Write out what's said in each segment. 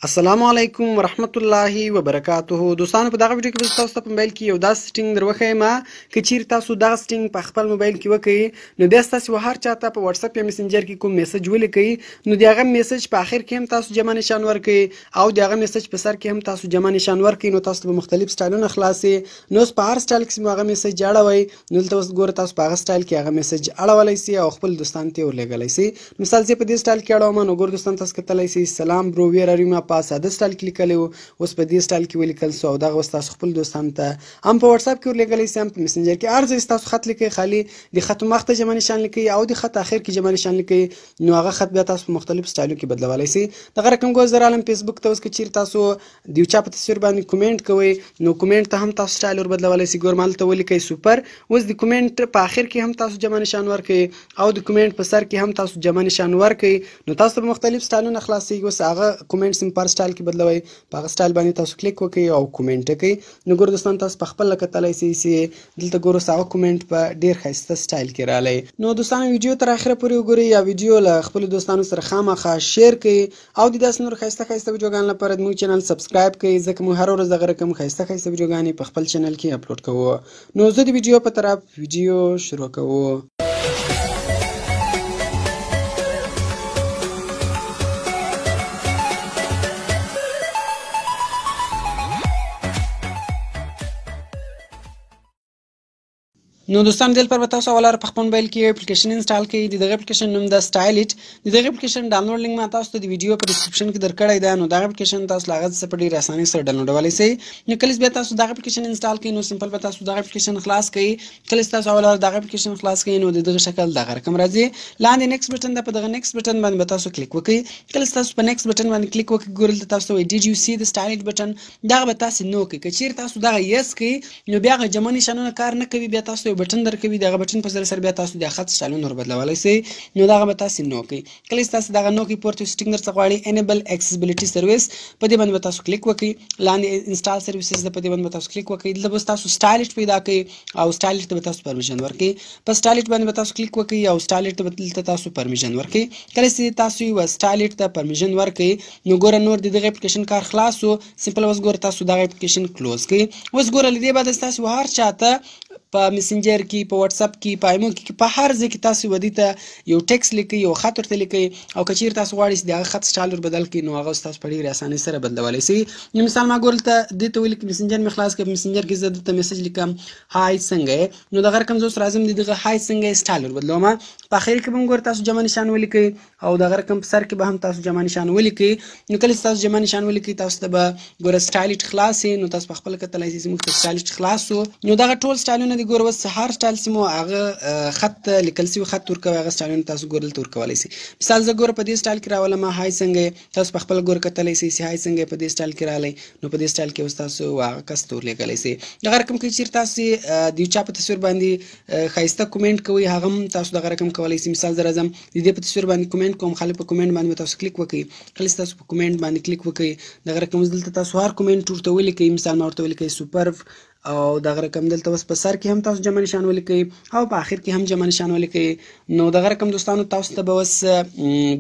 السلام علیکم ورحمت الله وبرکاته. دوستانو په دغه ویډیو کې به تاسو په موبایل کې یو داسې سټینګ دروخم چې چیرې تاسو دغه سټینګ په خپل موبایل کې وکړئ نو بیا تاسو هر چاته په واتساپ یا میسنجر کې کوم میسج ولیکئ نو دغه میسج په اخر کې هم تاسو جمع نشان ورکړئ او دغه میسج په سر کې هم تاسو جمع نشان ورکړئ نو تاسو به مختلف سټایلونه خلاصي نو په هر سټایل کې هغه میسج اړوي نو دلته اوس ګوره تاسو په هغه سټایل کې هغه میسج اړولای شئ او خپل دوستانو ته ورلېږلی شئ. مثال زه په دې سټایل کې اړوم نو ګوره دوستان تاسو کتلی شئ سلام برو ویر ار یو په ساده سټایل لیکلی و اوس په دې سټایل کې ولیکل سو او دغه تاسو خپل دوستانو ته هم په واتساپ کې ورلېږلی شئ هم په میسنجر کې هر ځای تاسو خط لیکئ خالي د خط مخ ته جمع نشان لیکئ او د خط اخر کې جمع نشان لیکئ نو هغه خط بیا تاسو په مختلف سټایلو کې بدلولی شئ. دغه رقم ګوز در عالم فیسبوک ته اوس که چیرې تاسو د یو چا په تصویر باندې کومنټ کوئ نو کومنټ ته هم تاسو سټایل ور بدلولی شئ. ګور مالته ولیکئ سوپر اوس د کومنټ په اخر کې هم تاسو جمع نشان ورکړئ او د کومنټ په سر کې هم تاسو جمع نشان ورکړئ نو تاسو په مختلف سټایلونه خلاصئ. اوس هغه کومنټ سم پر سټایل کې بدلوئ په هغه سټایل باندې تاسو کلیک وکړئ او کومنټ وکړئ نو ګور دوستان تاسو په خپل کتلی شئ چې دلته ګور هغه کومنټ په ډیر ښایسته سټایل کې رالی. نو دوستان ویډیو تر اخره پورې وګورئ یا ویډیو له خپلو دوستانو سره خامخا شیر کړئ او د داسې نور ښایسته ښایسته ویډیوګانو لپاره زموږ چینل سبسکرایب کړئ ځکه موږ هره ورځ دغه رقم ښایسته ښایسته ویډیوګانې په خپل چینل کې اپلوډ کوو. نو زه د ویډیو په طرف ویډیو شروع کوو. نو دوستان دل پر تاسو اولار په خپل موبایل کې اپلیکیشن انسټال کړئ. دغه اپلیکیشن نوم د سټائل دغه اپلیکیشن ډاونلوډ لینک ما تاسو ته د ویډیو په ډسکرپشن کې درکړی دی نو دغه اپلیکیشن تاسو لاغت څخه په ډیر اسانۍ سره ډاونلوډولی شئ. نو کله بیا تاسو دغه اپلیکیشن انسټال کړئ نو سمپل به تاسو دغه اپلیکیشن خلاص کړئ. کله تاسو اولار دغه اپلیکیشن خلاص کړئ نو دغه شکل دغه رقم راځي لاندې نیکسټ بټن ده په دغه نیکسټ بټن باندې به تاسو کلیک وکړئ. کله تاسو په نیکسټ بټن باندې کلیک وکړئ ګورل تاسو وایي ډیډ یو سی د سټایل بټن دغه به تاسو نو کوي که چیرې تاسو دغه یس کوي نو بیا هغه جمع نشانونه کار نه کوي بیا تاسو یو بټن درکوي دغه بټن په سره بیا تاسو د خط سټایلونه ور بدلولی شئ نو دغه به تاسو نو کوي. کله تاسو دغه نو کوي پورته سټینګ درڅخه غواړي انیبل اکسسیبیلیټي سرویس په دې باندې به تاسو کلیک وکړئ. لاندې انسټال سرویسز د په دې باندې به تاسو کلیک وکړئ. دلته به تاسو سټایل پیدا کړئ او سټایل ته به تاسو پرمیشن ورکړئ. په سټایل باندې به تاسو کلیک وکړئ او سټایل ته تاسو پرمیشن ورکړئ. کله چې تاسو یو سټایل ته پرمیشن ورکړئ نو ګوره نور دغه اپلیکیشن کار خلاص وو سمپل اوس ګوره تاسو دغه اپلیکیشن کلوز کړئ. اوس ګوره لدې بعد تاسو هر چاته په میسنجر کې په واتساپ کې په ایمو کې په هر ځای کې تاسو ودی ته یو ټیکس لیکئ یو خط ورته لیکئ او که چیرې تاسو غواړئ چې دغه خط سټایل ور بدل کړئ نو هغه تاسو په ډېرې اسانۍ سره بدلولی شئ. نو مثال ما ګورل ته دې ته ولیکم میسنجر مې خلاص کړ میسنجر کې زه دلته میسج لیکم هاي څنګه نو دغه رقم زه اوس راځم دغه هاي څنګه سټایل ور بدلوم په اخر کې به هم ګور تاسو جمع نشان ولیکئ او دغه رقم په سر کې به هم تاسو جمع نشان ولیکئ. نو کله تاسو جمع نشان ولیکئ تاسو ته به ګوره سټایل خلاص نو تاسو په خپل کتلی شئ زموږ ته سټایل خلاص نو دغه ټول سټایلونه د ګوره اوس هر سټایل سیمو هغه خط لیکل شوی خط ورکوي هغه سټایلونه تاسو ګورل ته ورکولی شئ. مثال زه ګوره په دې سټایل کې راولم هاي څنګه تاسو په خپل ګوره کتلی شئ چې هاي څنګه په دې سټایل کې رالی نو په دې سټایل کې اوس تاسو هغه کس ته ورلیږلی شئ. دغه رقم کې چیرې تاسو د یو چا په تصویر باندې ښایسته کومنټ کوئ هغه هم تاسو دغه رقم کولی شئ. مثال زه راځم د دې په تصویر باندې کومنټ کوم خالي په کومنټ باندې تاسو کلیک وکړئ. کله تاسو په کومنټ باندې کلیک وکړئ دغه رقم دلته تاسو هر کومنټ ورته ولیکئ. مثال ما ورته ولیکئ سوپر او دغه رقم دلته اوس په سر کې هم تاسو جمع نشان ولیکئ او په اخر کې هم جمع نشان ولیکئ. نو دغه رقم دوستانو تاسو ته به اوس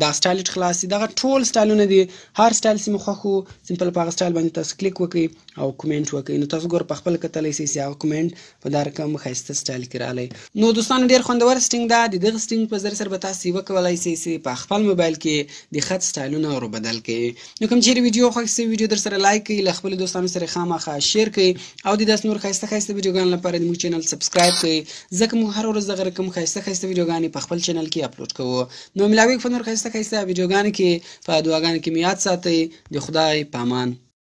دا سټایل خلاص دغه ټول سټایلونه دي هر سټایل چې مو خوښ وو سمپل په هغه سټایل باندې تاسو کلیک وکړئ او کومنټ وکړئ نو تاسو ګوره په خپل کتلی شئ چې هغه کومنټ په دا رقم ښایسته سټایل کې رالی. نو دوستانو ډېر خوندور سټینګ ده د دغه سټینګ په ذریعه سره به تاسو وکولی شئ چې په خپل موبایل کې د خط سټایلونه ور بدل کړئ. نو کوم چیرې ویډیو خوښ شوي ویډیو در سره لایک کړئ له خپلو دوستانو سره خامخا شیر کړئ او د داسې نور ښایسته ښایسته ویډیوګانو لپاره زموږ چینل سبسکرایب کړئ ځکه موږ هره ورځ دغه رقم ښایسته ښایسته ویډیوګانې په خپل چینل کې اپلوډ کوو. نو ملاویږو په نور ښایسته ښایسته ویډیوګانو کې په دعاګانو کې مې یاد ساتئ. د خدای په امان.